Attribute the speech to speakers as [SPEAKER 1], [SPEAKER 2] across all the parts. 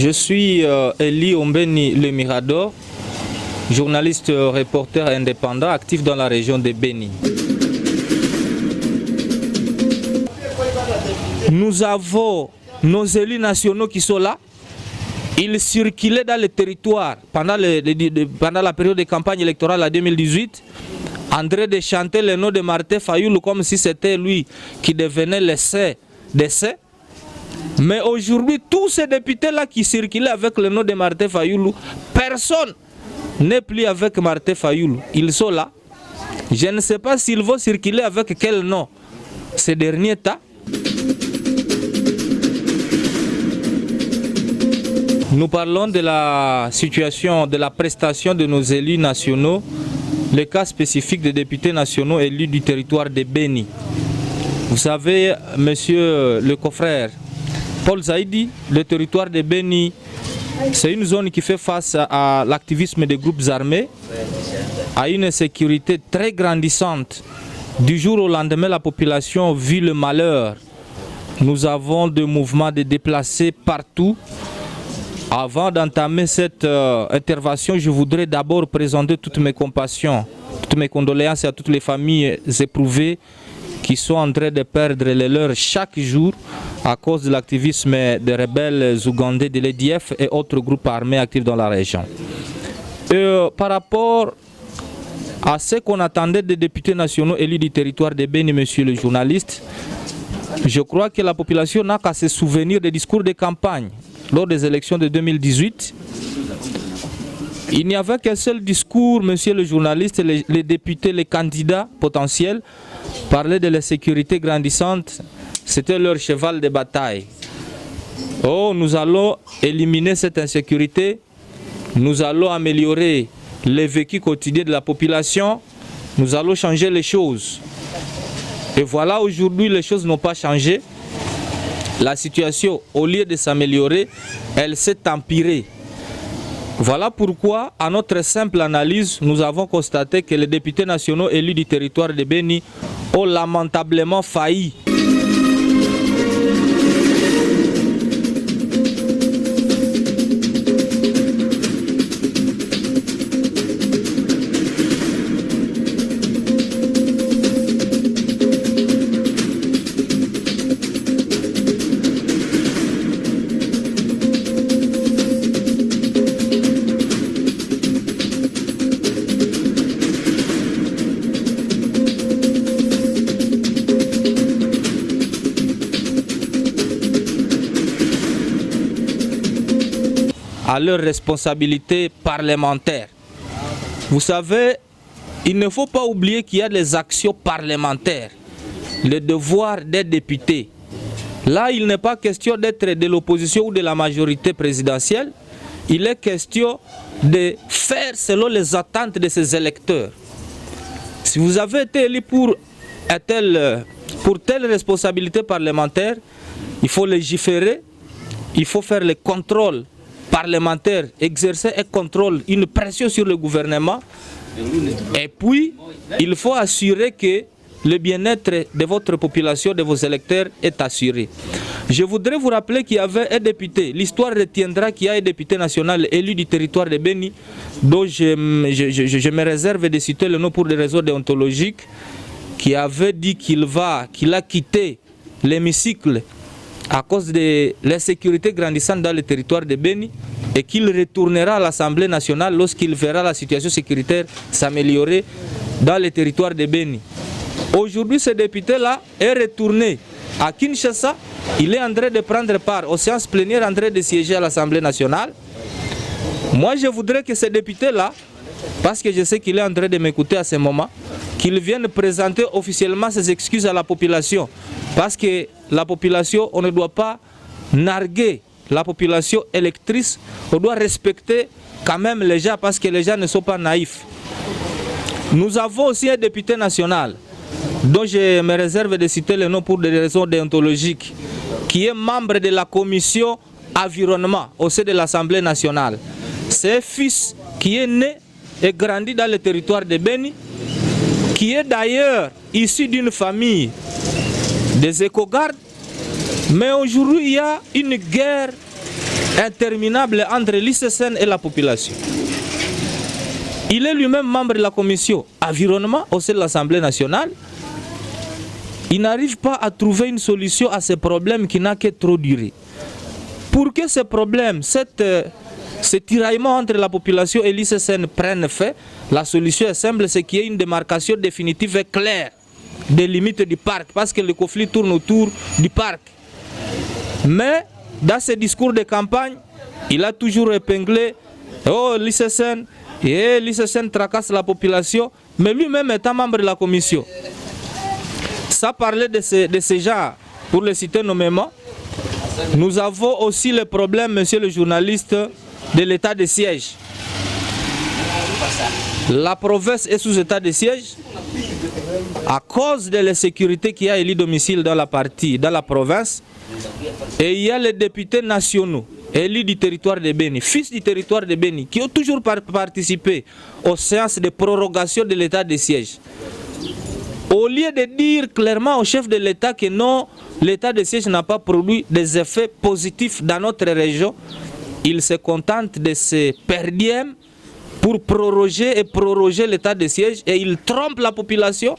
[SPEAKER 1] Je suis Eli Ombeni Le Mirador, journaliste reporter indépendant actif dans la région de Beni. Nous avons nos élus nationaux qui sont là. Ils circulaient dans le territoire pendant la période de campagne électorale en 2018, en train de chanter le nom de Martin Fayoulou comme si c'était lui qui devenait l'essai d'essai. Mais aujourd'hui, tous ces députés-là qui circulaient avec le nom de Martin Fayoulou, personne n'est plus avec Martin Fayoulou. Ils sont là. Je ne sais pas s'ils vont circuler avec quel nom ces derniers temps. Nous parlons de la situation, de la prestation de nos élus nationaux, le cas spécifique des députés nationaux élus du territoire de Beni. Vous savez, monsieur le confrère Paul Zaidi, le territoire de Beni, c'est une zone qui fait face à l'activisme des groupes armés, à une insécurité très grandissante. Du jour au lendemain, la population vit le malheur. Nous avons des mouvements de déplacés partout. Avant d'entamer cette intervention, je voudrais d'abord présenter toutes mes compassions, toutes mes condoléances à toutes les familles éprouvées qui sont en train de perdre les leurs chaque jour à cause de l'activisme des rebelles ougandais de l'EDF et autres groupes armés actifs dans la région. Par rapport à ce qu'on attendait des députés nationaux élus du territoire de Beni, monsieur le journaliste, je crois que la population n'a qu'à se souvenir des discours de campagne. Lors des élections de 2018, il n'y avait qu'un seul discours, monsieur le journaliste, les députés, les candidats potentiels parlaient de la sécurité grandissante, c'était leur cheval de bataille. Oh, nous allons éliminer cette insécurité, nous allons améliorer le vécu quotidien de la population, nous allons changer les choses. Et voilà, aujourd'hui, les choses n'ont pas changé. La situation, au lieu de s'améliorer, elle s'est empirée. Voilà pourquoi, à notre simple analyse, nous avons constaté que les députés nationaux élus du territoire de Beni ont lamentablement failli. À leurs responsabilités parlementaires. Vous savez, il ne faut pas oublier qu'il y a des actions parlementaires, le devoir des députés. Là, il n'est pas question d'être de l'opposition ou de la majorité présidentielle, il est question de faire selon les attentes de ses électeurs. Si vous avez été élu pour telle responsabilité parlementaire, il faut légiférer, il faut faire les contrôles parlementaire, exercer un contrôle, une pression sur le gouvernement. Et puis, il faut assurer que le bien-être de votre population, de vos électeurs est assuré. Je voudrais vous rappeler qu'il y avait un député, l'histoire retiendra qu'il y a un député national élu du territoire de Beni, dont je me réserve de citer le nom pour des raisons déontologiques, qui avait dit qu'il a quitté l'hémicycle à cause de l'insécurité grandissante dans le territoire de Beni et qu'il retournera à l'Assemblée nationale lorsqu'il verra la situation sécuritaire s'améliorer dans le territoire de Beni. Aujourd'hui, ce député-là est retourné à Kinshasa. Il est en train de prendre part aux séances plénières, en train de siéger à l'Assemblée nationale. Moi, je voudrais que ce député-là, parce que je sais qu'il est en train de m'écouter à ce moment, qu'il vienne présenter officiellement ses excuses à la population. Parce que la population, on ne doit pas narguer la population électrice, on doit respecter quand même les gens parce que les gens ne sont pas naïfs. Nous avons aussi un député national, dont je me réserve de citer le nom pour des raisons déontologiques, qui est membre de la commission environnement au sein de l'Assemblée nationale. C'est un fils qui est né et grandi dans le territoire de Beni, qui est d'ailleurs issu d'une famille des éco-gardes, mais aujourd'hui il y a une guerre interminable entre l'ICSN et la population. Il est lui-même membre de la commission environnement au sein de l'Assemblée nationale. Il n'arrive pas à trouver une solution à ce problème qui n'a que trop duré. Pour que ce problème, ce tiraillement entre la population et l'ICSN prenne fait, la solution est simple, c'est qu'il y ait une démarcation définitive et claire des limites du parc, parce que le conflit tourne autour du parc. Mais dans ses discours de campagne, il a toujours épinglé l'ICSN, et l'ICSN tracasse la population, mais lui-même étant membre de la commission. Ça parlait de ces gens, pour les citer nommément. Nous avons aussi le problème, monsieur le journaliste, de l'état de siège. La province est sous état de siège à cause de l'insécurité qu'il y a élu domicile dans la province. Et il y a les députés nationaux élus du territoire de Béni, fils du territoire de Béni, qui ont toujours participé aux séances de prorogation de l'état de siège. Au lieu de dire clairement au chef de l'État que non, l'état de siège n'a pas produit des effets positifs dans notre région, il se contente de se perdième pour proroger l'état de siège, et il trompe la population,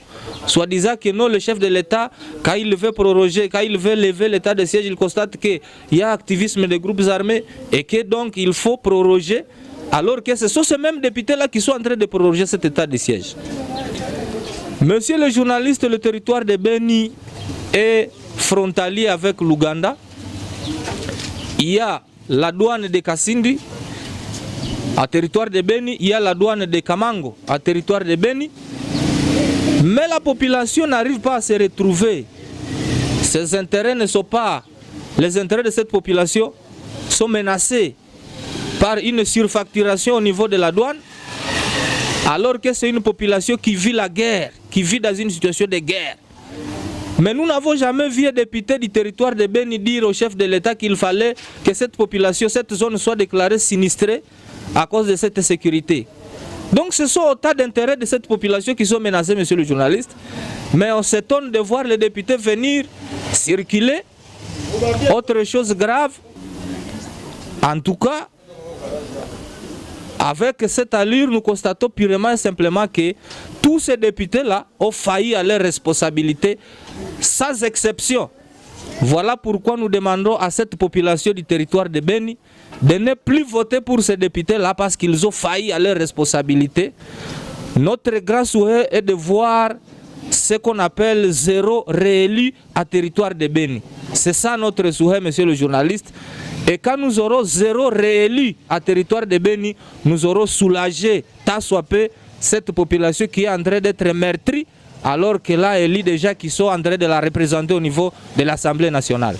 [SPEAKER 1] soit disant que non, le chef de l'État, quand il veut lever l'état de siège, il constate qu'il y a activisme des groupes armés et que donc il faut proroger, alors que ce sont ces mêmes députés-là qui sont en train de proroger cet état de siège. Monsieur le journaliste, le territoire de Béni est frontalier avec l'Ouganda. Il y a la douane de Kasindi, à territoire de Béni, il y a la douane de Kamango, à territoire de Béni. Mais la population n'arrive pas à se retrouver. Ses intérêts ne sont pas... Les intérêts de cette population sont menacés par une surfacturation au niveau de la douane, alors que c'est une population qui vit la guerre, qui vit dans une situation de guerre. Mais nous n'avons jamais vu un député du territoire de Béni dire au chef de l'État qu'il fallait que cette population, cette zone soit déclarée sinistrée à cause de cette sécurité. Donc ce sont autant d'intérêts de cette population qui sont menacés, monsieur le journaliste. Mais on s'étonne de voir les députés venir circuler. Autre chose grave, en tout cas, avec cette allure, nous constatons purement et simplement que tous ces députés-là ont failli à leurs responsabilités, sans exception. Voilà pourquoi nous demandons à cette population du territoire de Béni de ne plus voter pour ces députés-là, parce qu'ils ont failli à leurs responsabilités. Notre grand souhait est de voir ce qu'on appelle zéro réélu à territoire de Béni. C'est ça notre souhait, monsieur le journaliste. Et quand nous aurons zéro réélu à territoire de Béni, nous aurons soulagé, tant soit peu, cette population qui est en train d'être meurtrie, alors que là, il y a des gens qui sont en train de la représenter au niveau de l'Assemblée nationale.